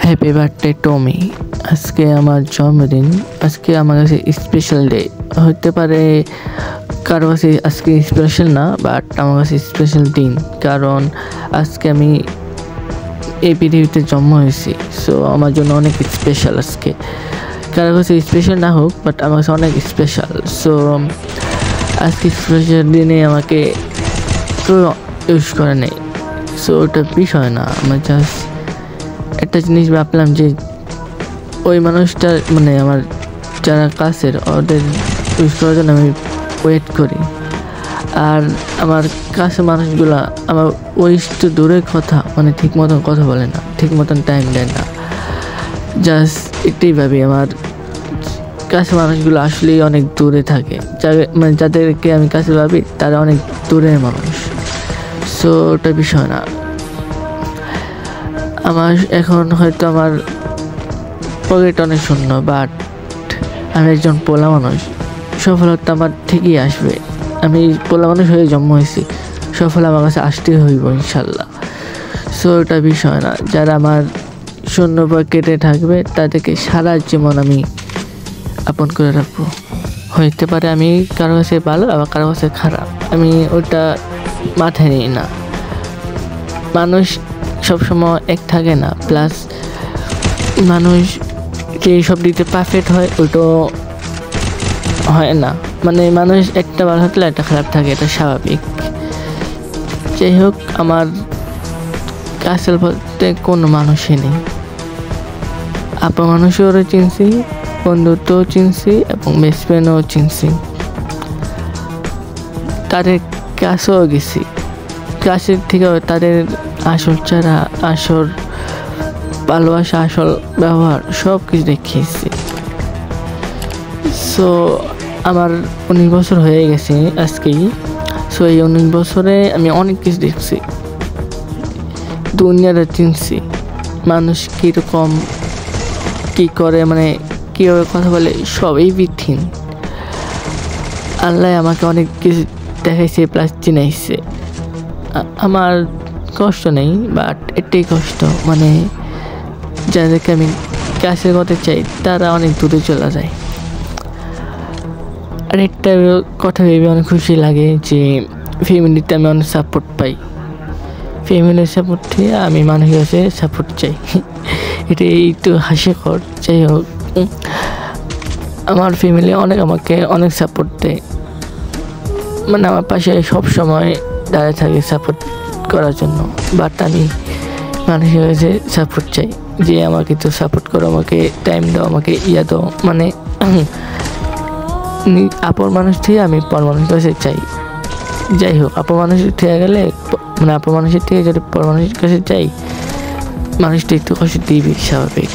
Happy birthday টমি। আজকে আমার জন্মদিন। আজকে আমার কাছে স্পেশাল ডে। হতে পারে কারো কাছে আজকে স্পেশাল না, বাট আমার কাছে স্পেশাল দিন, কারণ আজকে আমি এই পৃথিবীতে জন্ম হয়েছি। সো আমার জন্য অনেক স্পেশাল আজকে। কারো কাছে স্পেশাল না হোক, বাট আমার কাছে অনেক স্পেশাল। সো আজকে স্পেশাল দিনে আমাকে কেউ ইউজ করে নেই। সো ওটা বিষয় না, আমার জাস্ট একটা জিনিস ভাবলাম যে ওই মানুষটা মানে আমার যারা কাছের ওদের ইউজ করার জন্য আমি ওয়েট করি। আর আমার কাছে মানুষগুলা আমার ওই তো দূরের কথা, মানে ঠিক মতন কথা বলে না, ঠিক মতন টাইম দেয় না। জাস্ট এটাই ভাবি আমার কাছে মানুষগুলো আসলেই অনেক দূরে থাকে, মানে যাদেরকে আমি কাছে ভাবি তারা অনেক দূরের মানুষ। সো ওটা বিষয় না। আমার এখন হয়তো আমার পকেট অনেক শূন্য, বাট আমি একজন পোলা মানুষ। সফলতা আমার ঠিকই আসবে। আমি পোলা মানুষ হয়ে জন্ম হয়েছি, সফল আমার কাছে আসতেই হইব ইনশাল্লাহ। সো ওটা বিষয় না। যারা আমার শূন্য পকেটে থাকবে তাদেরকে সারা জীবন আমি আপন করে রাখবো। হইতে পারে আমি কারো কাছে ভালো, আবার কারো কাছে খারাপ, আমি ওটা মাথায় নিই না। মানুষ সবসময় এক থাকে না, প্লাস মানুষ যে সব দিতে পারফেক্ট হয় ওইটাও হয় না। মানে মানুষ একটা ভালো থাকলে একটা খারাপ থাকে, এটা স্বাভাবিক। যাই হোক, আমার কাছের বলতে কোনো মানুষই নেই। আপন মানুষও চিনছি, বন্ধুত্বও চিনছি এবং বেস্ট ফ্রেন্ডও চিনছি। তাদের কাছেও গেছি, কাছের থেকেও তাদের আসল চেহারা, আসল ভালোবাসা, আসল ব্যবহার সব কিছু দেখিয়েছি। সো আমার 19 বছর হয়ে গেছে আজকেই। সো এই 19 বছরে আমি অনেক কিছু দেখছি, দুনিয়াটা চিনছি, মানুষ কীরকম কী করে, মানে কীভাবে কথা বলে, সব এভরিথিং। আল্লাহ আমাকে অনেক কিছু দেখাইছে, প্লাস চিনাইছে। আমার কষ্ট নেই, বাট এটাই কষ্ট, মানে যাদেরকে আমি কাছে করতে চাই তারা অনেক দূরে চলে যায়। আর একটা কথা ভেবে অনেক খুশি লাগে যে ফ্যামিলিতে আমি অনেক সাপোর্ট পাই। ফ্যামিলির সাপোর্ট থেকে আমি মানুষের কাছে সাপোর্ট চাই। এটাই একটু হাস্যকর। যাই হোক, আমার ফ্যামিলি আমাকে অনেক সাপোর্ট দেয়, মানে আমার পাশে সব সময় দাঁড়িয়ে থাকে সাপোর্ট করার জন্য। বাট আমি মানুষের কাছে সাপোর্ট চাই যে আমাকে তো সাপোর্ট করো, আমাকে টাইম দাও, আমাকে দাও। মানে আপন মানুষ থেকে আমি পর মানুষের কাছে চাই। যাই হোক, আপন মানুষের থেকে গেলে, মানে আপন মানুষের থেকে যদি পর মানুষের কাছে চাই, মানুষটা একটু কষ্ট দিবি, স্বাভাবিক।